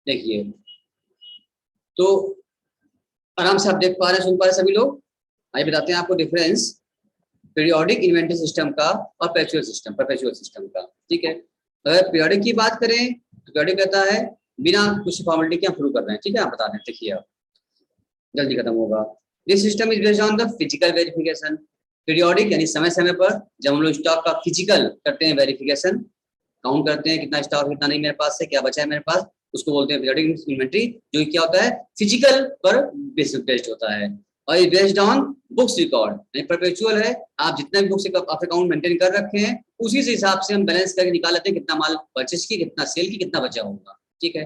देखिए, तो आराम से आप देख पा रहे हैं, सुन पा रहे हैं सभी लोग। आइए बताते हैं आपको डिफरेंस पीरियोडिक इन्वेंटरी सिस्टम का और परपेचुअल सिस्टम का। ठीक है, अगर पीरियोडिक की बात करें तो पीरियोडिक कहता है बिना कुछ फॉर्मेलिटी के हम शुरू कर रहे हैं। ठीक है, आप बता दें, देखिए आप जल्दी खत्म होगा। This system is based on the physical verification. Periodic यानी समय समय पर जब हम लोग स्टॉक का फिजिकल करते हैं वेरिफिकेशन, काउंट करते हैं कितना स्टॉक, कितना नहीं मेरे पास से, क्या बचा है मेरे पास, उसको बोलते हैं पीरियोडिक इन्वेंटरी, जो क्या होता है फिजिकल पर बेस्ड होता है। और ये based on books record, perpetual है, आप जितना भी बुक्स आप अकाउंट मेंटेन कर रखे हैं उसी से हिसाब से हम बैलेंस करके निकाल लेते हैं कितना माल परचेस की, कितना सेल की, कितना बचा होगा। ठीक है,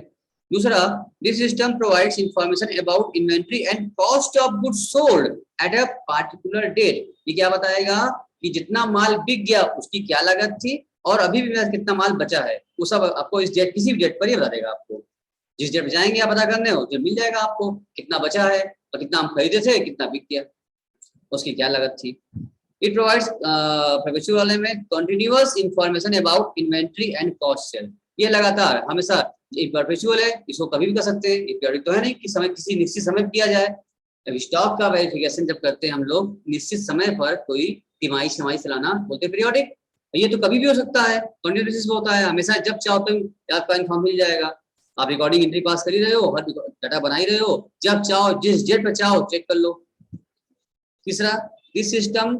दूसरा, this system provides information about inventory and cost of goods sold at a particular date. ये क्या बताएगा कि जितना माल बिक गया उसकी क्या लागत थी और अभी भी मेरा कितना माल बचा है, वो सब आपको इस डेट, किसी भी डेट पर ही बता देगा। आपको जिस डेट जाएंगे आप पता करने हो तो मिल जाएगा आपको कितना बचा है और कितना हम खरीदे थे, कितना बिक गया, उसकी क्या लागत थी। इट प्रोवाइड्स परपेचुअल वाले में continuous information about inventory and cost sale. ये लगातार हमेशा परपेचुअल है, इसको कभी भी कर सकते हैं। पीरियोडिक तो है नहीं कि समय किसी निश्चित समय किया जाए। अब स्टॉक का वेरिफिकेशन जब करते हैं हम लोग निश्चित समय पर, कोई तिमाही छमाही सालाना, बोलते हैं पीरियोडिक। ये तो कभी भी हो सकता है, कंटिन्यूस बेसिस पे होता है, हमेशा जब चाहो तो आपका इन्फॉर्म मिल जाएगा। आप रिकॉर्डिंग एंट्री पास कर ही रहे हो, हर डाटा बना ही रहे हो, जब चाहो जिस डेट पे चाहो चेक कर लो। तीसरा, this system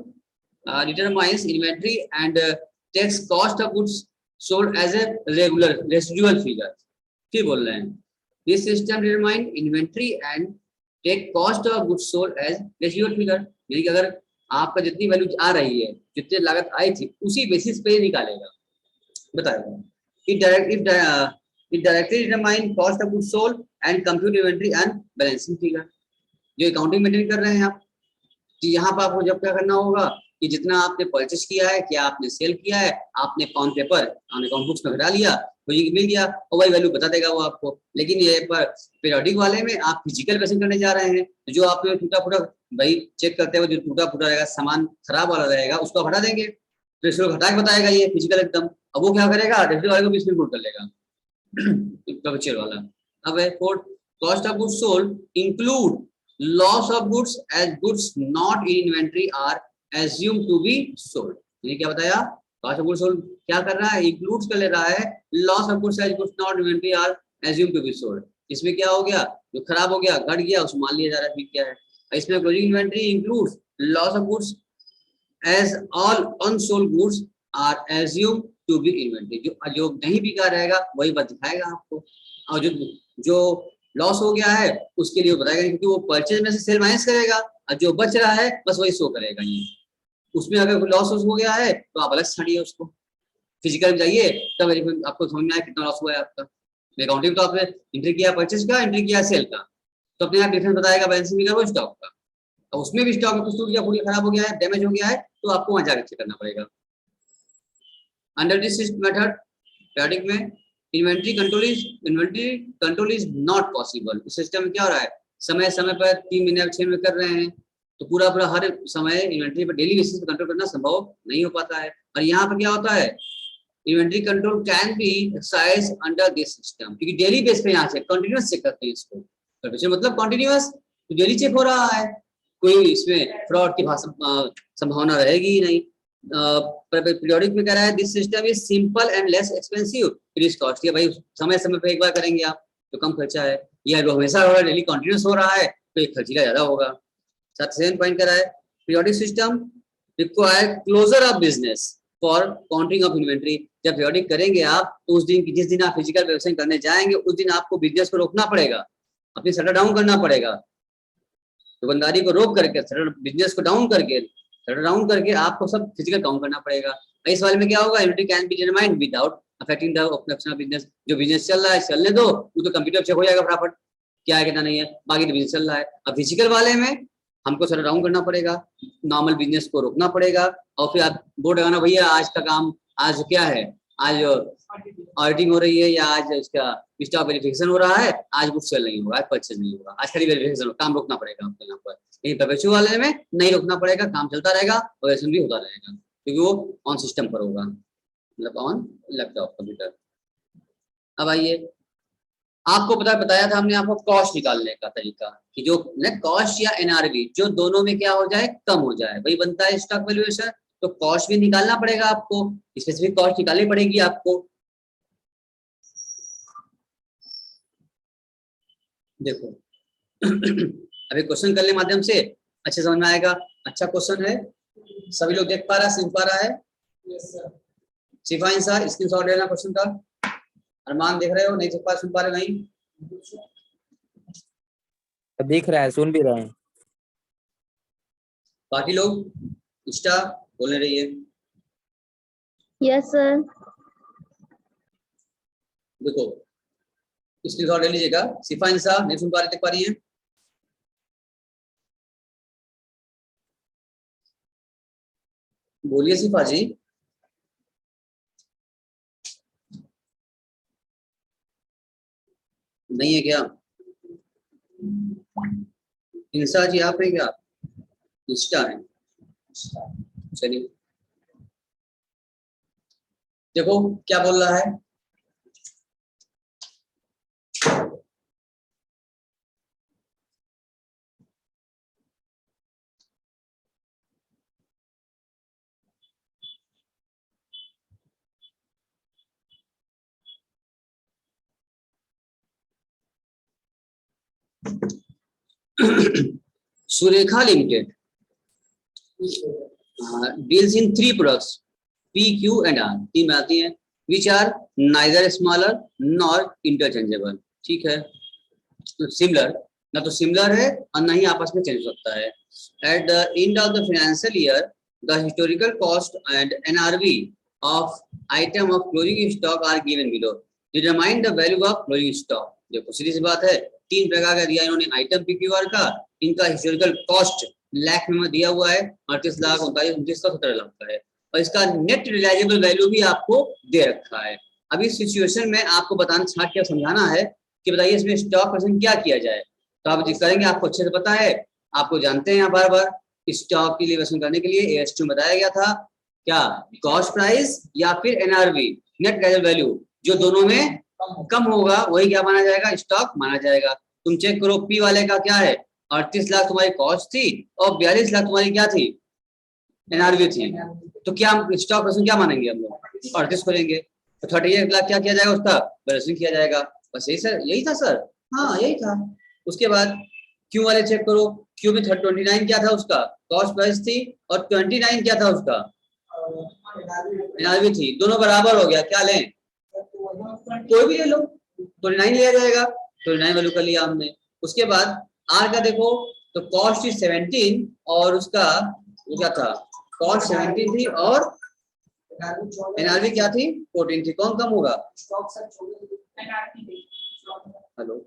determines inventory and takes cost of goods sold as a regular residual figure। फिर बोल रहे हैं, this system determine inventory and take cost of goods sold as residual figure। यानी कि अगर आपका जितनी वैल्यू आ रही है, जितनी लागत आई थी, उसी बेसिस पे निकालेगा, बताएगा। It directly determine cost of goods sold and compute inventory and balancing figure। जो अकाउंटिंग मेंटेन कर रहे हैं आप, तो यहाँ पर आपको जब क्या करना होगा कि जितना आपने परचेस किया है, क्या आपने सेल किया है, आपने on paper on account books में घटा लिया तो ये मिल गया और वही वैल्यू बता देगा वो आपको। लेकिन ये पर पीरियोडिक वाले में आप फिजिकल बेसिस करने जा रहे हैं, तो जो आपने टूटा फूटा भाई चेक करते हुए जो टूटा फूटा रहेगा, सामान खराब वाला रहेगा, उसको हटा देंगे, तो इसको हटा के बताएगा ये फिजिकल एकदम। अब वो क्या करेगा, डिजिटल वाले को भी इसमें इंक्लूड कर लेगा परपेचुअल वाला। अब है fourth, cost of goods sold include loss of goods as goods not in inventory are assumed to be sold। ये क्या बताया, कॉस्ट ऑफ गुड्स सोल्ड क्या कर रहा है, इंक्लूड्स कर ले रहा है loss of goods as goods not inventory are assumed to be sold। इसमें क्या हो गया, जो खराब हो गया, घट गया, उसको मान लिया जा रहा है क्या है। इसमें closing inventory includes loss of goods as all unsold goods are assumed to be inventory. जो नहीं बिका रहेगा वही बस दिखाएगा आपको, और जो लॉस हो गया है उसके लिए बताएगा, क्योंकि वो परचेज में से सेल माइनस करेगा और जो बच रहा है बस वही शो करेगा। ये उसमें अगर लॉस हो गया है तो आप अलग से छाड़िए उसको, फिजिकल में जाइए तब आपको समझ में आए कितना लॉस हुआ है आपका। अकाउंटिंग तो आपने एंट्री किया परचेज का, एंट्री किया सेल का, तो अपने आप डिफरेंस बताएगा बैलेंसिंग फिगर वो स्टॉक का। और उसमें भी स्टॉक में कुछ टूट गया, फूट खराब हो गया है, डैमेज हो गया है, तो आपको वहां जाकर चेक करना पड़ेगा। अंडर दिस मेथड पीरियोडिक में inventory control is not possible. इस सिस्टम में क्या हो रहा है, समय समय पर 3 महीने 6 महीने कर रहे हैं, तो पूरा हर समय इन्वेंटरी पर डेली बेसिस पर कंट्रोल करना संभव नहीं हो पाता है। और यहाँ पर क्या होता है, inventory control can be exercise under this system, क्योंकि डेली बेस पे यहाँ से कंटिन्यूअस चेक करते हैं इसको, मतलब कंटिन्यूअस, तो डेली चेक हो रहा है, कोई इसमें फ्रॉड की संभावना रहेगी ही नहीं। पीरियोडिक में कह रहा है this system is simple and less expensive, it is costly. भाई समय समय पे एक बार करेंगे आप तो कम खर्चा है, यह जो हमेशा हो रहा है, डेली कंटिन्यूअस हो रहा है, तो एक खर्चीला ज्यादा होगा। सेकंड पॉइंट कह रहा है periodic system require closure of business for counting of inventory. जब पीरियोडिक करेंगे आप तो उस दिन, जिस दिन आप फिजिकल व्यवसाय करने जाएंगे उस दिन आपको बिजनेस को रोकना पड़ेगा, अपनी शटर डाउन करना पड़ेगा, दुकानदारी को रोक करके बिजनेस को डाउन करके आपको सब फिजिकल काउंट करना पड़ेगा। इस वाले में क्या होगा, inventory can be determined without affecting the operation of business. जो बिजनेस चल रहा है चलने दो, वो तो कंप्यूटर चेक हो जाएगा फटाफट क्या है कितना नहीं है, बाकी तो बिजनेस चल रहा है। अब फिजिकल वाले में हमको शटर डाउन करना पड़ेगा, नॉर्मल बिजनेस को रोकना पड़ेगा, और फिर आप बोर्ड लगाना, भैया आज का काम, आज क्या है, आज ऑडिटिंग हो रही है या आज इसका स्टॉक वेरिफिकेशन हो रहा है, आज बुक सेल नहीं होगा, आज परचेज नहीं होगा, आज खरीद वेरिफिकेशन होगा, काम रोकना पड़ेगा आपको यहाँ पर। लेकिन परपेचुअल वाले में नहीं रोकना पड़ेगा, काम चलता रहेगा और वैसे भी होता रहेगा, क्योंकि वो ऑन सिस्टम पर होगा, मतलब ऑन लैपटॉप कंप्यूटर। अब आइए आपको बताया था हमने आपको कॉस्ट निकालने का तरीका कि जो नेट कॉस्ट या एनआरवी जो दोनों में क्या हो जाए, कम हो जाए, वही बनता है स्टॉक वैल्यूएशन। तो कॉस्ट भी निकालना पड़ेगा आपको, स्पेसिफिक कॉस्ट निकालनी पड़ेगी आपको। देखो अभी क्वेश्चन करने माध्यम से अच्छे समझ में आएगा। अच्छा क्वेश्चन है, सभी लोग देख पा रहा है, सुन पा रहा है? सिफाइन सर स्क्रीन शॉट लेना क्वेश्चन का। अरमान देख रहे हो, नहीं देख पा, सुन पा रहे नहीं? दिख रहा है, सुन भी रहे हैं। बाकी लोग इंस्टा बोलने रही है। Yes sir. देखो स्क्रीन शॉट ले लीजिएगा। सिफाइन साहब नहीं सुन पा रहे, देख पा रही है? बोलिए सिफा जी। नहीं है क्या? इंसा जी आप है क्या? इंस्टा है। चलिए देखो क्या बोल रहा है। Surekha limited deals in three products P, Q and R, तीन में आती हैं, which are neither smaller nor interchangeable। ठीक है, सिमिलर ना तो सिमिलर है और ना ही आपस में चेंज हो सकता है। At the end of the financial year the historical cost and NRV of item of closing stock are given below, determine the value of closing stock. देखो सीधी सी बात है, तीन प्रकार का दिया इन्होंने आइटम पीक्यूआर का, इनका हिस्टोरिकल कॉस्ट लाख में दिया हुआ है, 38 लाख 39 का 17 लाख का है, और इसका नेट रिलाइजेबल वैल्यू भी आपको दे रखा है। अभी इस सिचुएशन में आपको बताना छाट क्या समझाना है कि बताइए इसमें स्टॉक प्रेजेंट क्या किया जाए। तो आप करेंगे, आपको अच्छे से पता है, आपको जानते हैं बार बार स्टॉक की लिमिटेशन करने के लिए AS2 बताया गया था, क्या कॉस्ट प्राइस या फिर एनआरवी नेट प्रेजेंट वैल्यू, जो दोनों में कम होगा वही क्या माना जाएगा, स्टॉक माना जाएगा। तुम चेक करो पी वाले का क्या है, 38 लाख तुम्हारी कॉस्ट थी और 42 लाख तुम्हारी क्या थी, एनआरवी थी। तो क्या स्टॉक प्रेजेंट क्या मानेंगे हम लोग, 38 करेंगे। तो 38 लाख क्या किया जाएगा, उसका बैलेंसिंग किया जाएगा। बस यही सर, यही था सर, हाँ यही था। उसके बाद क्यू वाले चेक करो, क्यू में 29 क्या था उसका, कॉस्ट प्राइस थी, और 29 क्या था उसका, एनआरवी थी। दोनों बराबर हो गया, क्या लें, कोई भी ले लो, 29 लिया जाएगा, 29 वैल्यू कर लिया हमने। उसके बाद आर का देखो, तो कॉस्ट इज 17 और उसका वो क्या था, कॉस्ट 17 थी और एनआरवी क्या थी, 14 थी। कौन कम होगा, हेलो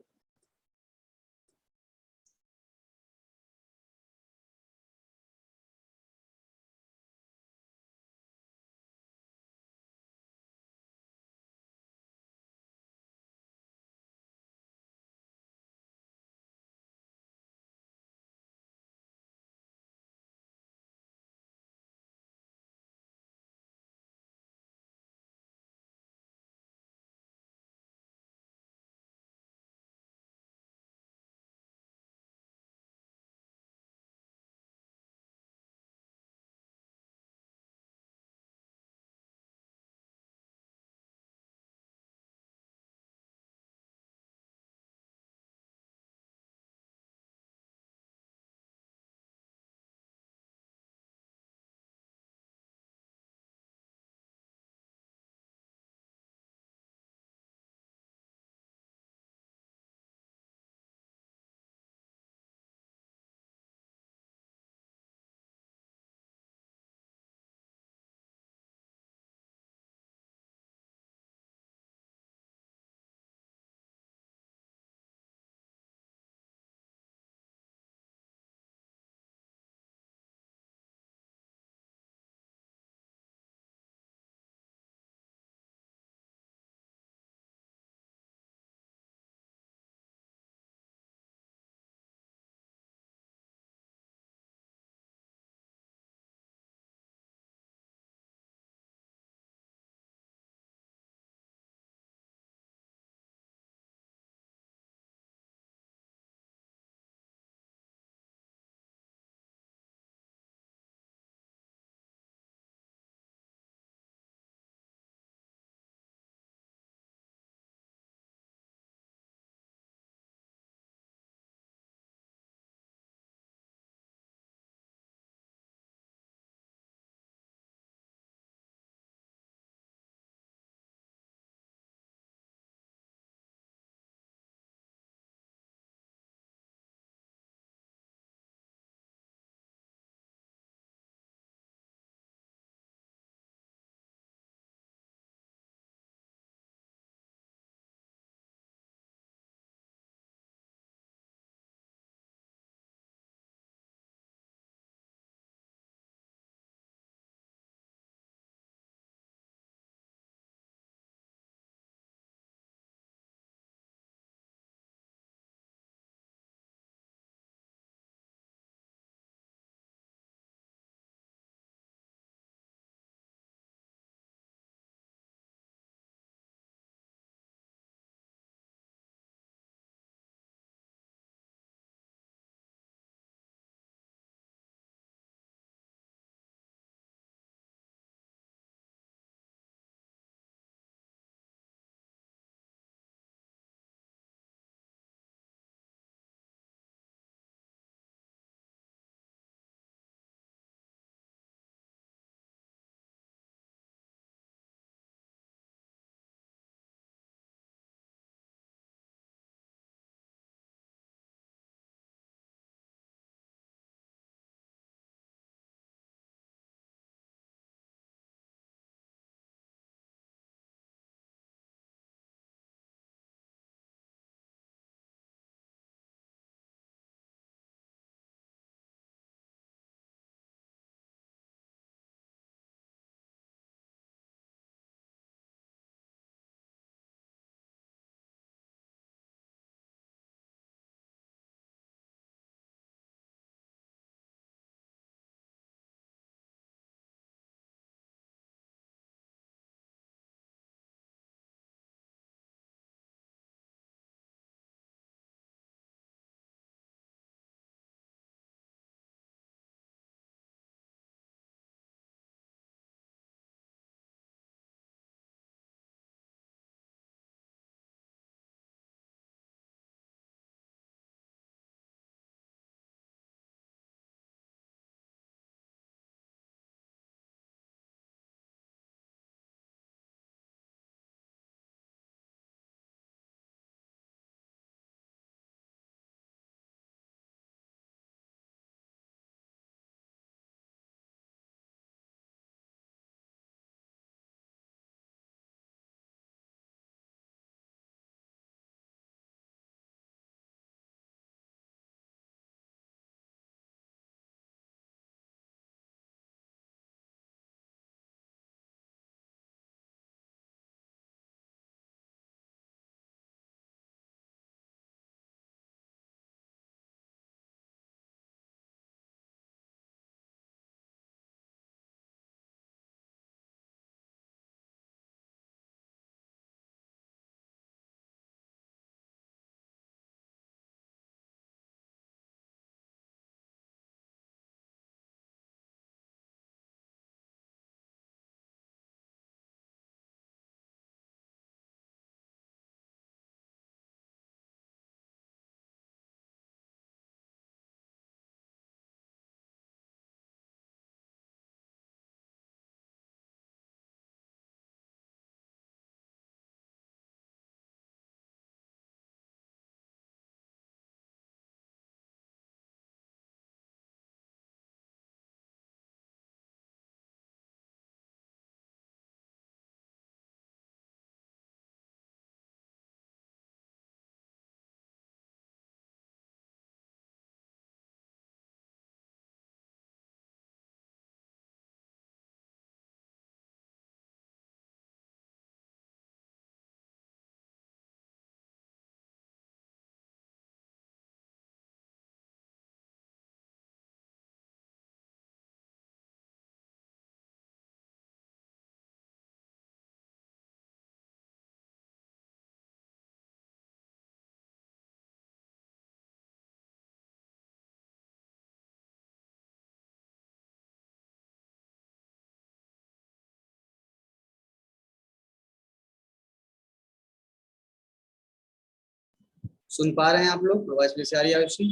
सुन पा रहे हैं आप लोग? आवाज में से आ रही है आयुषी?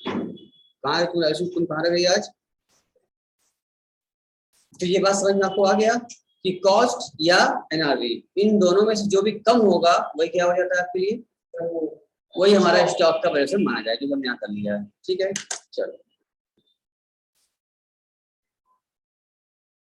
कहाँ है तुम आयुषी, तुम कहाँ रह गई आज? तो ये बात समझ में आपको आ गया कि कॉस्ट या एनआरवी इन दोनों में से जो भी कम होगा वही क्या हो जाता है आपके लिए, वही हमारा स्टॉक का वैल्यूएशन माना जाए, जो हमने यहाँ कर लिया है। ठीक है, चलो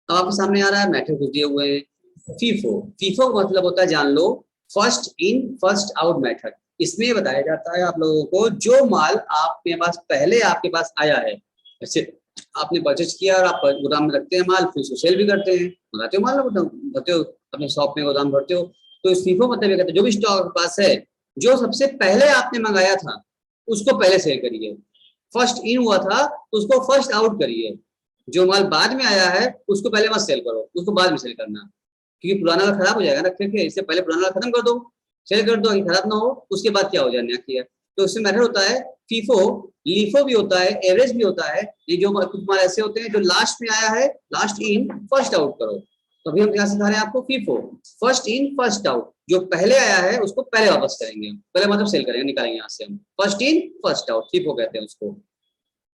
अब आपके सामने आ रहा है मेथड कुछ दिए हुए हैं। फीफो, फीफो का मतलब होता है, जान लो, first in first out method. इसमें बताया जाता है आप लोगों को जो माल आपके पास पहले आपके पास आया है, जैसे आपने परचेज किया और आप गोदाम में रखते हैं माल, फिर उसको सेल भी करते हैं, मंगाते हो माल भरते हो अपने शॉप में, गोदाम भरते हो, तो इस फीफो मतलब ये कहते हैं जो भी स्टॉक आपके पास है, जो सबसे पहले आपने मंगाया था उसको पहले सेल करिए। फर्स्ट इन हुआ था तो उसको फर्स्ट आउट करिए। जो माल बाद में आया है उसको पहले मत सेल करो, उसको बाद में सेल करना, क्योंकि पुराना माल खराब हो जाएगा ना, रखे इससे पहले पुराना माल खत्म कर दो, सेल कर दो, खराब ना हो, उसके बाद क्या हो जाए नया किया। तो इसमें मेथड होता है फीफो, लीफो भी होता है, एवरेज भी होता है। ये जो कुछ माल ऐसे होते हैं जो लास्ट में आया है, लास्ट इन फर्स्ट आउट करो। तो अभी हम क्या सिखा रहे हैं आपको, FIFO, first in first out, जो पहले आया है उसको पहले वापस करेंगे, पहले मतलब सेल करेंगे, निकालेंगे यहाँ से हम, first in first out, FIFO कहते हैं उसको।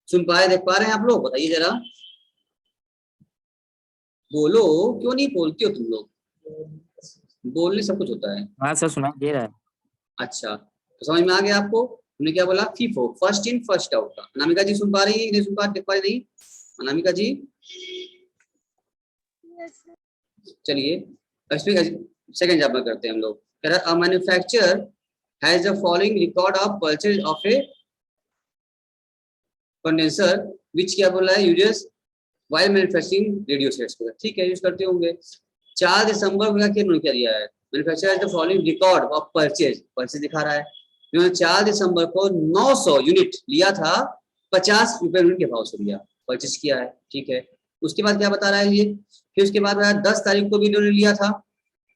सुन पा रहे, देख पा रहे हैं आप लोग? बताइए जरा, बोलो, क्यों नहीं बोलती हो तुम लोग? बोलने सब कुछ होता है। हाँ सर सुनाई दे रहा है। अच्छा, तो समझ में आ गया आपको? हमने क्या बोला, FIFO, first in first out का। अनामिका जी सुन पा रही है, नहीं सुन पा, देख पा रही नहीं? अनामिका जी चलिए सेकंड जॉब में करते हैं हम लोग। कह रहा है manufacturer has the following record of purchase of a condenser which क्या बोला है, uses while manufacturing radio sets. ठीक है, यूज करते होंगे। 4 दिसंबर को क्या दिया है, manufacturer has the following record of purchase, purchase दिखा रहा है, इन्होंने 4 दिसंबर को 900 यूनिट लिया था, 50 रुपए यूनिट के भाव से लिया, परचेज किया है। ठीक है, उसके बाद क्या बता रहा है ये, फिर उसके बाद 10 तारीख को भी इन्होंने लिया था,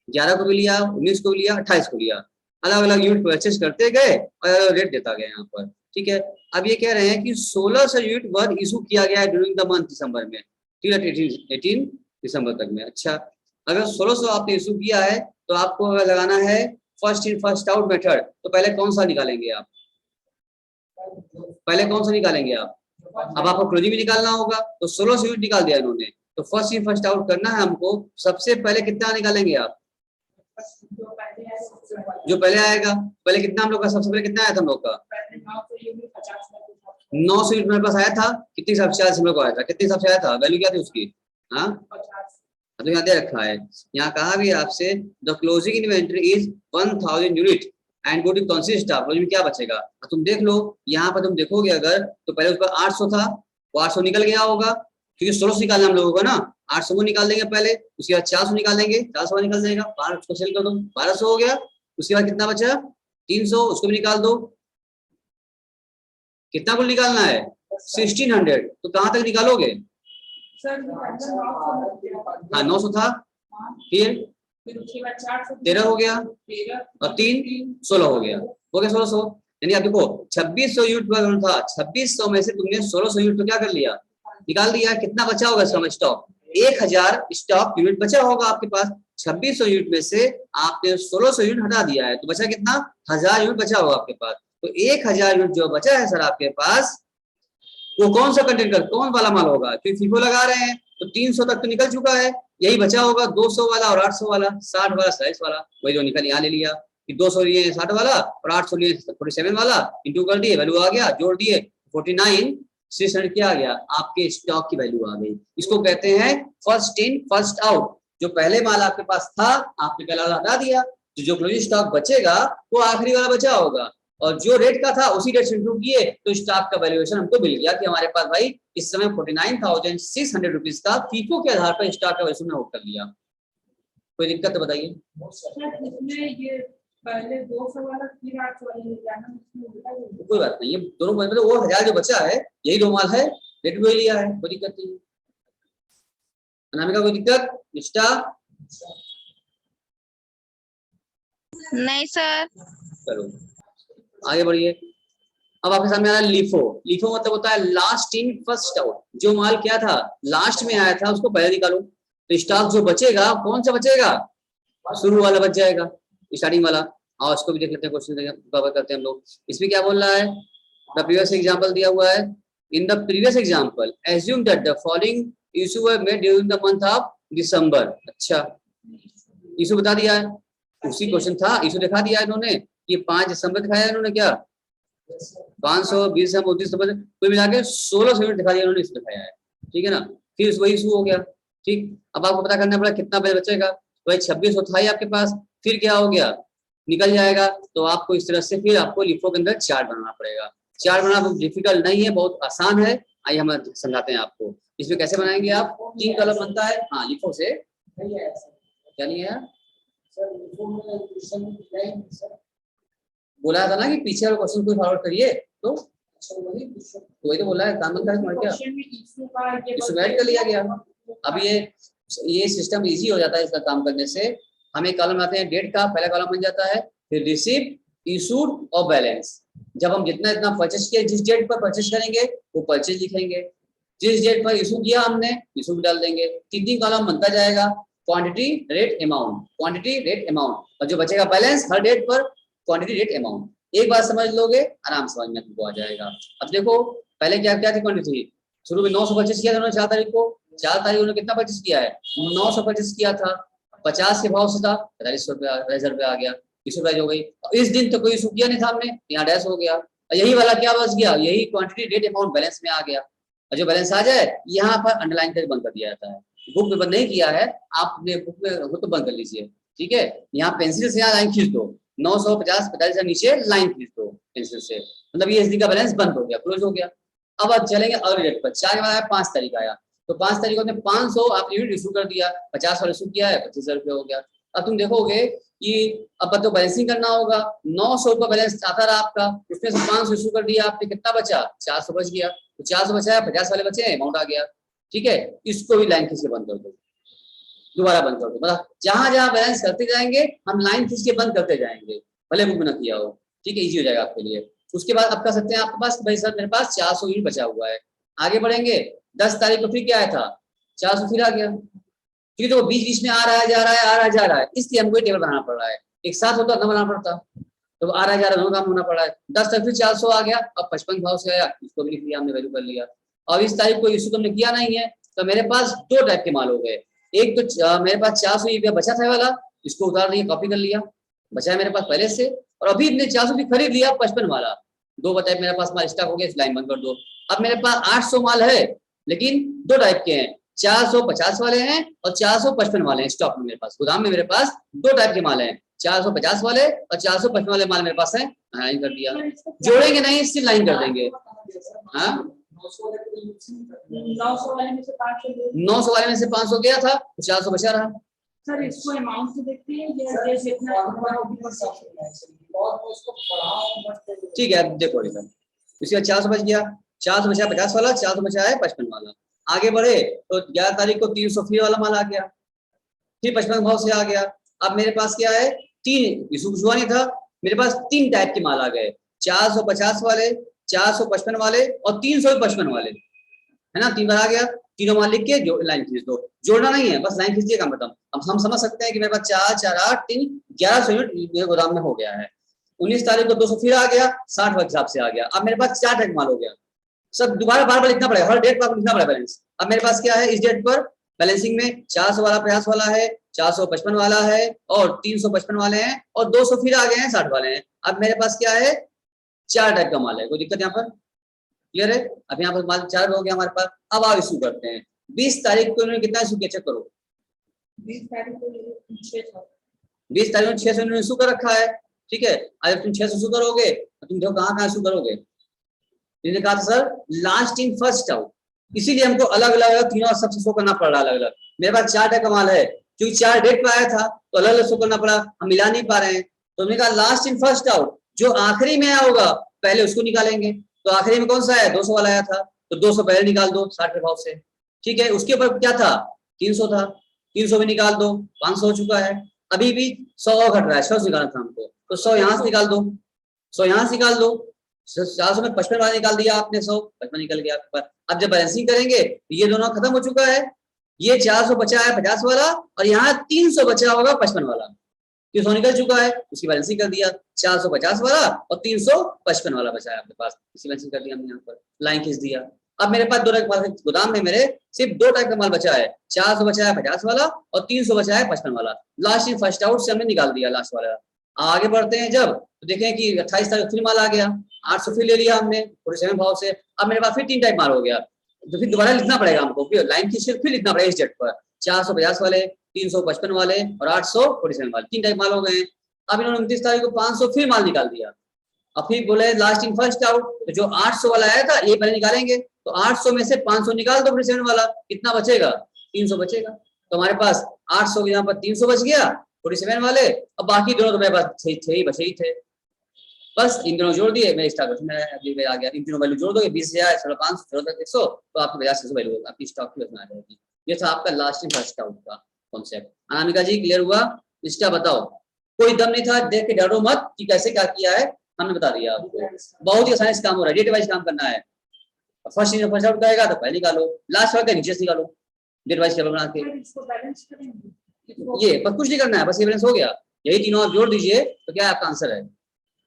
11 को भी लिया, 19 को भी लिया, 28 को लिया, अलग अलग यूनिट परचेज करते गए और रेट देता गया यहाँ पर। ठीक है, अब ये कह रहे हैं कि 1600 यूनिट वर इशू किया गया है ड्यूरिंग द मंथ दिसंबर में, 18 दिसंबर तक में। अच्छा, अगर 1600 आपने इशू किया है तो आपको लगाना है first in first out method, तो पहले कौन सा निकालेंगे आप, पहले कौन सा निकालेंगे आप? अब आपको क्लोजिंग भी निकालना होगा, तो 1600 यूनिट निकाल दिया इन्होंने, तो फर्स्ट इन फर्स्ट आउट करना है हमको। सबसे पहले कितना निकालेंगे आप, जो पहले आएगा, पहले कितना हम लोग का, सबसे पहले कितना आया था हम लोग का, 900 यूनिट मेरे पास आया था, कितने हिसाब से हम लोग को आया था, कितने हिसाब से आया था, वैल्यू क्या थी उसकी? हाँ, तो यहाँ दे रखा है, यहाँ कहा भी आपसे the closing inventory is 1000 unit and would consist of, में क्या बचेगा, तुम देख लो, यहाँ पर तुम देखोगे अगर, तो पहले उस पर 800 था, वो 800 निकल गया होगा, क्योंकि 1600 निकालना हम लोगों को ना, 800 को निकाल देंगे पहले, उसके बाद 400 निकाल देंगे, 400 निकल जाएगा, 1200 को सेल कर दो, 1200 हो गया, उसके बाद कितना बचा, 300, उसको भी निकाल दो, कितना कुल निकालना है, 1600, तो कहाँ तक निकालोगे? हाँ 900 था, फिर 13 हो गया, और 3 16 हो गया, 1600, यानी आप देखो 2600 यूनिट था, 2600 में से तुमने 1600 यूनिट तो क्या कर लिया, निकाल दिया। कितना बचा होगा इसका स्टॉक, 1000 स्टॉक यूनिट बचा होगा आपके पास, 2600 यूनिट में से आपने 1600 यूनिट हटा दिया है, तो बचा कितना, 1000 यूनिट बचा होगा आपके पास। तो 1000 यूनिट जो बचा है सर आपके पास, वो कौन सा कंटेंट कर, कौन वाला माल होगा, क्योंकि फीफो लगा रहे हैं तो 300 तक तो निकल चुका है, यही बचा होगा 200 वाला और 800 वाला, 60 वाला 27 वाला, वही जो निकल यहाँ ले लिया कि 200 लिए 60 वाला और 800 लिए 47 वाला, इंटू कर दिए, वैल्यू आ गया, जोड़ दिए 49,600 क्या आ गया, आपके स्टॉक की वैल्यू आ गई। इसको कहते हैं फर्स्ट इन फर्स्ट आउट, जो पहले माल आपके पास था आपने पहला वाला हटा दिया, तो जो क्लोजिंग स्टॉक बचेगा वो आखिरी वाला बचा होगा, और जो रेट का था उसी रेट से इंक्लूड किए, तो स्टॉक का वैल्यूएशन हमको मिल गया कि हमारे पास भाई इस समय 49,600 रुपीज का फीफो के आधार पर स्टॉक का वैल्यूएशन नोट कर लिया। कोई दिक्कत तो बताइए? पहले 200 वाला फिर 800 वाला, कोई बात नहीं, ये दोनों मतलब वो 1000 जो बचा है यही दो माल है, रेट भी लिया है, कोई दिक्कत नहीं। अनामिका कोई दिक्कत? निष्ठा? नहीं सर। चलो आगे बढ़िए। अब आपके सामने आ रहा है लीफो। लीफो मतलब होता है लास्ट इन फर्स्ट आउट, जो माल क्या था लास्ट में आया था उसको पहले निकालो, तो स्टॉक जो बचेगा कौन सा बचेगा, शुरू वाला बच जाएगा, स्टार्टिंग वाला, और उसको भी देख लेते हैं, क्वेश्चन कवर करते हैं हम लोग। इसमें क्या बोल रहा है, द प्रीवियस एग्जांपल दिया हुआ है, in the previous example assume that the following issue were made during the month of December. अच्छा, इशू बता दिया है, उसी क्वेश्चन था, इशू दिखा दिया इन्होंने, ये 5 दिसंबर दिखाया इन्होंने, क्या 520 हम 29 दिसंबर, कुल मिला के 16 यूनिट दिखा दिया इन्होंने, इशू दिखाया है, ठीक है ना। फिर वही इशू हो गया, ठीक। अब आपको पता करना पड़ा कितना बैलेंस बचेगा, वही 2600 था ही आपके पास, फिर क्या हो गया, निकल जाएगा। तो आपको इस तरह से फिर आपको लिफो के अंदर चार्ट बनाना पड़ेगा। चार्ट बनाना डिफिकल्ट नहीं है, बहुत आसान है। आइए हम समझाते हैं आपको। इसमें कैसे बनाएंगे आप, 3 कॉलम बनता है, हाँ लिफो से, क्या नहीं है बोला था ना कि पीछे वाले क्वेश्चन को फॉरवर्ड करिए, तो वही तो बोला है, काम बनता है क्या, इशू ऐड कर लिया गया। अब ये सिस्टम इजी हो जाता है इसका काम करने से। हम एक कॉलम बनाते हैं डेट का, पहला कॉलम बन जाता है, फिर रिसीव्ड, इशूड और बैलेंस। जब हम जितना इतना परचेज किया, जिस डेट पर परचेज करेंगे वो परचेज लिखेंगे, जिस डेट पर इशू किया हमने इशू भी डाल देंगे। 3 कॉलम बनता जाएगा, quantity rate amount, quantity rate amount, और जो बचेगा बैलेंस हर डेट पर क्वांटिटी रेट अमाउंट। एक बार समझ लोगे आराम समझ में तुमको आ जाएगा। अब देखो पहले क्या क्या थी क्वांटिटी, शुरू में 900 परचेज किया था उन्होंने 4 तारीख को, 4 तारीख उन्होंने कितना परचेज किया है, 900 परचेज किया था, 50 के भाव से था, 4500 रुपये आ गया, इशू प्राइस हो गई। इस दिन तो कोई इशू किया नहीं था हमने, यहाँ डैश हो गया, यही वाला क्या बच गया, यही क्वांटिटी रेट अमाउंट बैलेंस में आ गया। और जो बैलेंस आ जाए यहाँ पर अंडरलाइन करके बंद कर दिया जाता है, बुक में बंद नहीं किया है, आप अपने बुक में हो तो बंद कर लीजिए, ठीक है। यहाँ पेंसिल से यहाँ लाइन खींच दो, 950 45 से नीचे लाइन खींच दो पेंसिल से, मतलब ये एसडी का बैलेंस बंद हो गया, क्लोज हो गया। अब चलेंगे अगले डेट पर, 4 के बाद आया 5 तारीख आया, तो 5 तारीख को 500 आप यूनिट इशू कर दिया, 50 वाला इशू किया है, 25,000 रुपये हो गया। अब तुम देखोगे कि अब तो बैलेंसिंग करना होगा, 900 का बैलेंस आता रहा आपका, उसमें से 500 इशू कर दिया आपने, कितना बचा, 400 बच गया, तो 400 बचा है, 50 वाले बचे, अमाउंट आ गया, ठीक है। इसको भी लाइन खींच के बंद कर दो, दोबारा बंद कर दो, मतलब जहां जहां बैलेंस करते जाएंगे हम लाइन खींच के बंद करते जाएंगे, भले बुक में ना किया हो, ठीक है, इजी हो जाएगा आपके लिए। उसके बाद आप कर सकते हैं, आपके पास भाई सर मेरे पास 400 यूनिट बचा हुआ है, आगे बढ़ेंगे। 10 तारीख को फिर क्या आया था, 400 फिर आ गया, क्योंकि तो बीच बीच में आ रहा है जा रहा है, आ रहा है जा रहा है, इसलिए हमको टेबल बनाना पड़ रहा है, एक साथ होता ना बनाना पड़ता, तो आ रहा है जा रहा है दोनों काम होना पड़ रहा है। 10 तारीख फिर 400 आ गया, अब 55 भाव से आया, इसको भी लिख लिया हमने, वैल्यू कर लिया। और इस तारीख को इशू तुमने किया नहीं है, तो मेरे पास 2 टाइप के माल हो गए, एक तो मेरे पास 400 रुपया बचा था वाला, इसको उतार दिया, कॉपी कर लिया, बचा है मेरे पास पहले से, और अभी इतने 400 की खरीद लिया 55 वाला, 2 टाइप मेरे पास माल स्टॉक हो गया, इस लाइन बंद कर दो। अब मेरे पास 800 माल है, लेकिन 2 टाइप के हैं, 450 वाले हैं और 455 वाले हैं स्टॉक में, मेरे पास गोदाम में मेरे पास 2 टाइप के माल हैं, 450 वाले और 455 वाले माल मेरे पास है। लाइन कर दिया, जोड़ेंगे नहीं, सिर्फ लाइन कर देंगे। हाँ 900 वाले में से 500 900 वाले में से 500 गया था, तो 400 बचा रहा। सर इसको अमाउंट से देखते हैं या जैसे इतना ठीक है, देखो इधर इसके बाद 400 बच गया, 400 बचा 50 वाला, 400 बचा है 55 वाला। आगे बढ़े तो 11 तारीख को 300 फी वाला माल आ गया, फिर 55 भाव से आ गया। अब मेरे पास क्या है, 3 इशू हुआ नहीं था, मेरे पास 3 टाइप के माल आ गए, 450 वाले, 455 वाले और 355 वाले, है ना, 3 बार आ गया। तीनों माल लिख के जो लाइन खींच दो, जोड़ना नहीं है, बस लाइन खींच दिए, काम खत्म। अब हम समझ सकते हैं कि मेरे पास 4 4 8 3 1100 यूनिट गोदाम में हो गया है। 19 तारीख को 200 फिर आ गया, 60 के हिसाब से आ गया। अब मेरे पास 4 टाइप माल हो गया, सब दोबारा बार बार लिखना पड़ेगा, हर डेट पर आपको लिखना पड़ेगा बैलेंस। अब मेरे पास क्या है, इस डेट पर बैलेंसिंग में 400 वाला 50 वाला है, 455 वाला है और 355 वाले हैं, और 200 फिर आ गए हैं 60 वाले हैं। अब मेरे पास क्या है, 4 टाइप का माल है, कोई दिक्कत यहाँ पर, क्लियर है। अब यहाँ पर माल 4 हो गया हमारे पास। अब आप इशू करते हैं, 20 तारीख को इन्होंने कितना इशू किया, चेक करो, 20 तारीख को 600 20 तारीख को 600 इन्होंने इशू कर रखा है, ठीक है। आज तुम 600 इशू करोगे तो तुम देखो कहाँ इशू करोगे। इन्होंने कहा था sir last in first out, इसीलिए हमको अलग अलग तीनों सबसे शो करना पड़ रहा है अलग अलग। मेरे पास 4 टाइप का माल है, क्योंकि 4 डेट पे आया था तो अलग अलग शो करना पड़ा, हम मिला नहीं पा रहे हैं। तो हमने कहा लास्ट इन फर्स्ट आउट, जो आखिरी में आया होगा पहले उसको निकालेंगे। तो आखिरी में कौन सा है, 200 वाला आया था, तो 200 पहले निकाल दो 60 के भाव से, ठीक है। उसके ऊपर क्या था, 300 था, 300 भी निकाल दो, 500 हो चुका है। अभी भी 100 और घट रहा है, 100 निकालना था हमको, तो 100 यहाँ से निकाल दो, 100 यहाँ से निकाल दो, 400 में 55 वाला निकाल दिया आपने, 100 55 निकल गया आपके पास। अब जब बैलेंसिंग करेंगे तो ये दोनों खत्म हो चुका है, ये 400 बचा है 50 वाला, और यहाँ 300 बचा होगा 55 वाला, 300 निकल चुका है, उसकी बैलेंसिंग कर दिया। 450 वाला और 355 वाला बचा है आपके पास, इसकी बैलेंसिंग कर दिया हमने, यहाँ पर लाइन खींच दिया। अब मेरे पास 2 टाइप माल गोदाम में, मेरे सिर्फ 2 टाइप का माल बचा है, 400 बचा है 50 वाला और 300 बचा है 55 वाला। लास्ट इन फर्स्ट आउट से हमने निकाल दिया लास्ट वाला। आगे बढ़ते हैं जब, तो देखें कि 28 तारीख फिर माल आ गया, 800 फिर ले लिया हमने 47 भाव से। अब मेरे पास फिर 3 टाइप माल हो गया, तो फिर दोबारा लिखना पड़ेगा हमको, फिर लाइन खींच फिर लिखना पड़ेगा इस डेट पर। 450 वाले, 355 वाले और 847 वाले, 3 टाइप माल हो गए। अब इन्होंने 29 तारीख को 500 फिर माल निकाल दिया। अब फिर बोले लास्ट इन फर्स्ट आउट, तो जो 800 वाला आया था ये पहले निकालेंगे, तो 800 में से 500 निकाल दो 47 वाला, कितना बचेगा? 300 बचेगा। तो हमारे पास 800 के यहाँ पर 300 बच गया 47 वाले, अब बाकी दोनों तो मेरे पास थे ही, बचे ही थे, बस इन दोनों जोड़ दिए। मेरे स्टॉक में आ गया, इन तीनों वैल्यू जोड़ दोगे 20,000 500 100, तो आपके 50 वैल्यू आपकी स्टॉक की उसमें आ जाएगी। ये था आपका लास्ट इन फर्स्ट आउट का कॉन्सेप्ट। अनामिका जी क्लियर हुआ? इसका बताओ, कोई दम नहीं था, देख के डरो मत कि कैसे क्या किया है, हमने बता दिया आपको। बहुत ही आसानी से काम हो रहा है, डेट वाइज काम करना है। फर्स्ट इन फर्स्ट आउट करेगा तो पहले निकालो, लास्ट वाला नीचे से निकालो, डेट वाइज टेबल बना के। इसको बैलेंस करेंगे, ये बस कुछ नहीं करना है, बस ये बैलेंस हो गया, यही तीनों आप जोड़ दीजिए तो क्या आपका आंसर है।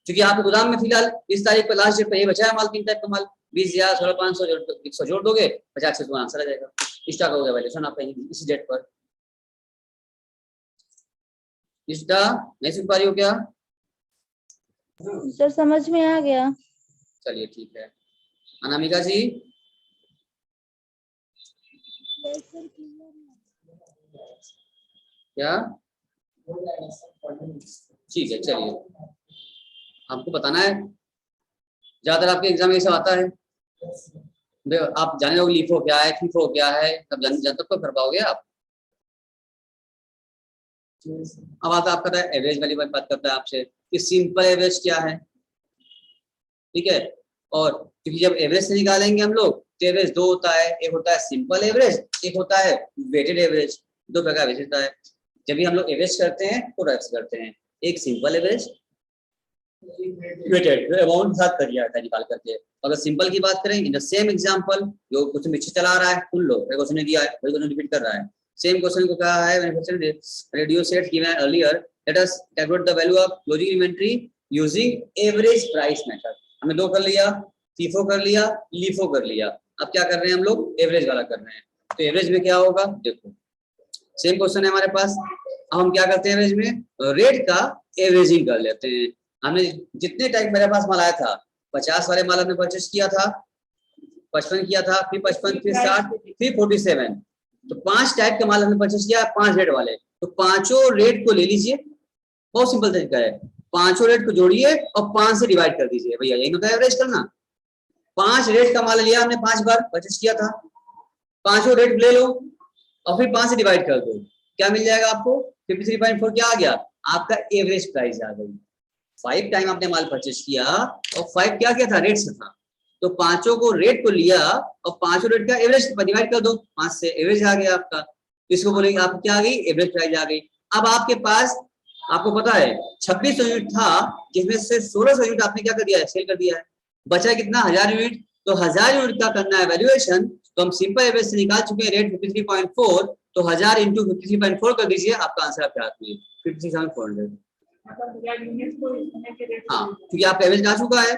क्योंकि आपके गोदाम में फिलहाल इस तारीख पर लास्ट डेट पर ये बचा है माल, 3 टाइप का माल, 20,000 16,500 100 जोड़ दोगे 50 से तुम्हारा आंसर आ जाएगा। स्टॉक हो गया वैल्यूएशन आपका इसी डेट पर। इसका नहीं सुन पा रही हो क्या? सर समझ में आ गया। चलिए ठीक है। अनामिका जी क्या? ठीक है, चलिए आपको बताना है, ज्यादातर आपके एग्जाम में ऐसा आता है, आप जाने लोगे लीफो क्या है, फीफो क्या है, तब तब तो कर पाओगे आप। अब आता आपका एवरेज वाली बात करता है आपसे कि सिंपल एवरेज क्या है, ठीक है। और क्योंकि जब एवरेज से निकालेंगे हम लोग तो एवरेज 2 होता है, एक होता है सिंपल एवरेज, एक होता है वेटेड एवरेज, 2 प्रकार एवरेज होता है। जब भी हम लोग एवरेज करते हैं तो टाइप्स करते हैं, एक सिंपल एवरेज, वेटेड अमाउंट साथ कर दिया था निकाल करके। अगर सिंपल की बात करें, इन द सेम एग्जांपल, जो क्वेश्चन पीछे चला रहा है सुन लो, क्वेश्चन ने दिया है वही क्वेश्चन रिपीट कर रहा है। सेम क्वेश्चन को कहा है radio set given earlier, let us calculate the value of closing inventory using average price method. हमने 2 कर लिया, फीफो कर लिया, लीफो कर लिया, अब क्या कर रहे हैं हम लोग, एवरेज वाला कर रहे हैं। तो एवरेज में क्या होगा, देखो सेम क्वेश्चन है हमारे पास। अब हम क्या करते हैं एवरेज में, रेट का एवरेजिंग कर लेते हैं। हमने जितने टाइप मेरे पास माल आया था, 50 वाले माल हमने परचेस किया था, 55 किया था, फिर 55, फिर 60, फिर 47, तो 5 टाइप के माल हमने परचेस किया, 5 रेट वाले, तो पांचों रेट को ले लीजिए। बहुत सिंपल तरीका है, पांचों रेट को जोड़िए और 5 से डिवाइड कर दीजिए, भैया यही होता है एवरेज करना। 5 रेट का माल लिया हमने, 5 बार परचेस किया था, पांचों रेट ले लो और फिर 5 से डिवाइड कर दो, क्या मिल जाएगा आपको, 53.4 क्या आ गया, आपका एवरेज प्राइस आ गई। 5 टाइम आपने माल परचेस किया और 5 क्या था, रेट से था, तो पांचों को रेट को लिया और पांचों रेट का एवरेज डिवाइड कर दो 5 से, एवरेज आ गया आपका। इसको बोलेंगे आपको क्या आ गई, एवरेज प्राइस आ गई। अब आपके पास, आपको पता है 2600 यूनिट था, जिसमें से 1600 यूनिट आपने क्या कर दिया है, सेल कर दिया है, बचा कितना, 1000 यूनिट। तो 1000 यूनिट का करना है वैल्यूएशन, तो हम सिंपल एवरेज से निकाल चुके हैं रेट 53.4, तो 1000 इंटू 53.4 कर दीजिए, आपका आंसर आपके हाथ में 57,400। हाँ, क्योंकि आपका एवरेज आ चुका है,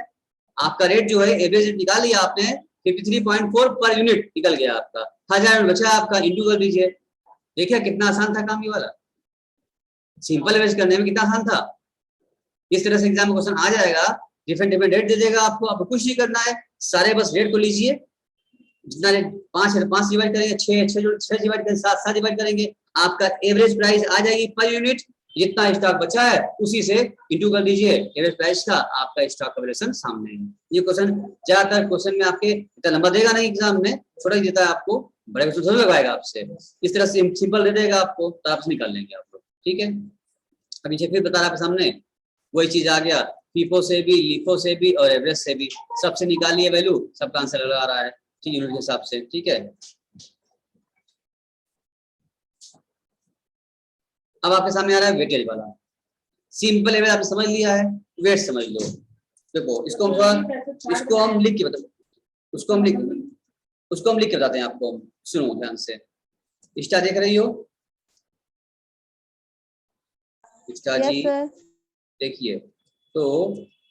आपका रेट जो है एवरेज निकाल लिया आपने, 53.4 पर यूनिट निकल गया आपका, 1000 यूनिट बचा आपका, इंटू कर दीजिए। देखिए कितना आसान था काम ये वाला, सिंपल एवरेज करने में कितना आसान था। इस तरह से एग्जाम में क्वेश्चन आ जाएगा, डिफरेंट रेट दे देगा आपको कुछ नहीं करना है, सारे बस रेट को लीजिए, जितना रेट 5 डिवाइड करेंगे, 6 डिवाइड करेंगे, 7 डिवाइड करेंगे, आपका एवरेज प्राइस आ जाएगी पर यूनिट। जितना स्टॉक बचा है उसी से इंटू कर दीजिए एवरेज प्राइस का, आपका स्टॉक का वैल्यूएशन सामने है। ये क्वेश्चन ज्यादातर क्वेश्चन में आपके इतना लंबा देगा नहीं एग्जाम में, छोटा ही देता है आपको, बड़े क्वेश्चन थोड़ा लगाएगा आपसे, इस तरह से सिंपल दे देगा आपको, तो आप निकाल लेंगे आप लोग, ठीक है। अब नीचे फिर बता रहा आपके सामने वही चीज आ गया, फीफो से भी, लीफो से भी और एवरेज से भी, सबसे निकालिए वैल्यू, सबका आंसर लगा रहा है ठीक यूनिट के हिसाब से, ठीक है। अब आपके सामने आ रहा है वेटेज वाला, सिंपल एवरेज आपने समझ लिया है, वेट समझ लो। देखो इसको हम लिख के बता, उसको हम लिख के बताते हैं आपको, सुनो ध्यान से। स्टार देख रही हो, विचित्रा जी यस सर। देखिए, तो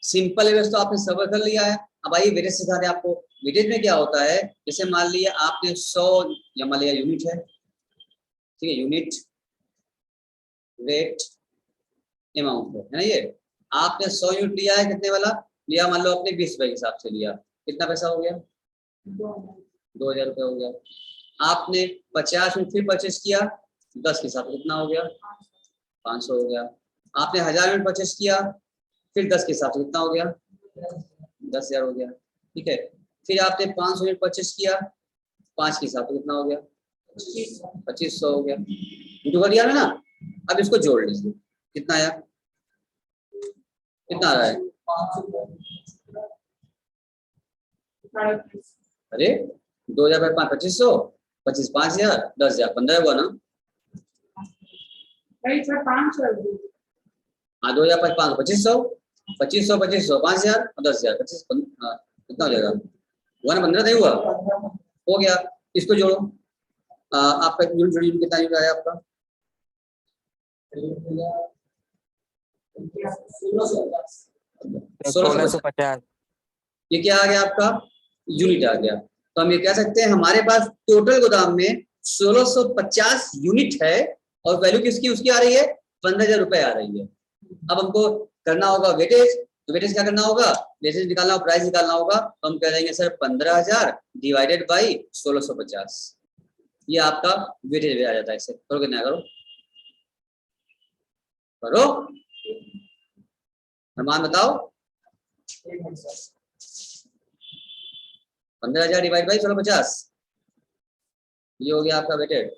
सिंपल एवरेज तो आपने सब कर लिया है। अब आइए वेटेज सिखा रहे हैं आपको। वेटेज में क्या होता है, जैसे मान लिया आपने 100 या मान लिया यूनिट है, ठीक है, यूनिट रेट अमाउंट है ना, ये आपने 100 यूनिट लिया है, कितने वाला लिया, मान लो आपने 20 रुपए के हिसाब से लिया, कितना पैसा हो गया, 2000 रुपये हो गया। आपने 50 यूनिट फिर परचेस किया 10 के हिसाब से, कितना हो गया, 500 हो गया। आपने 1000 यूनिट परचेस किया फिर 10 के हिसाब से, कितना हो गया, 10,000 हो गया, ठीक है। फिर आपने 500 यूनिट परचेस किया 5 के हिसाब से, कितना हो गया, 2500 हो गया। इंटू कर दिया ना। अब इसको जोड़ लीजिए, कितना आया, कितना आ रहा है, अरे 2000 बाय 5 2500, 25 5000, 10,000 15 हुआ ना। सर 500 हाँ 2000 5 500 2500, 2500 2500 5000 और 10,000 25 कितना हो जाएगा, हुआ ना, 15 नहीं हुआ, हो गया। इसको जोड़ो, आपका यूनिट कितना यूनिट आया आपका, 1650। ये क्या आ गया आपका, यूनिट आ गया। तो हम ये कह सकते हैं हमारे पास टोटल गोदाम में 1650 यूनिट है और वैल्यू किसकी उसकी आ रही है, 15,000 रुपए आ रही है। अब हमको करना होगा वेटेज, तो वेटेज क्या करना होगा, वेटेज निकालना होगा, प्राइस निकालना होगा। तो हम कह देंगे सर 15,000 डिवाइडेड बाई 1650, ये आपका वेटेज आ जाता है। इससे करो, कितना करो, करो अनुमान बताओ, 15,000 डिवाइड बाई 1650, ये हो गया आपका वेटेड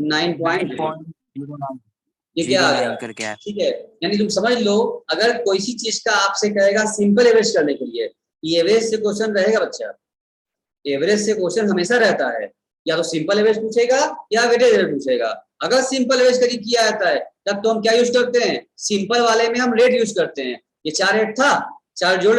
9.09। ये क्या आ गया करके आया। ठीक है, यानी तुम समझ लो, अगर कोई सी चीज का आपसे कहेगा सिंपल एवरेज करने के लिए, एवरेज से क्वेश्चन रहेगा बच्चा, एवरेज से क्वेश्चन हमेशा रहता है, या तो सिंपल एवरेज पूछेगा या वेटेज एवरेज पूछेगा। अगर सिंपल एवरेज करके किया जाता है तब तो हम क्या यूज करते हैं, सिंपल वाले में हम रेट यूज करते हैं। ये 4 रेट था, 4 जोड़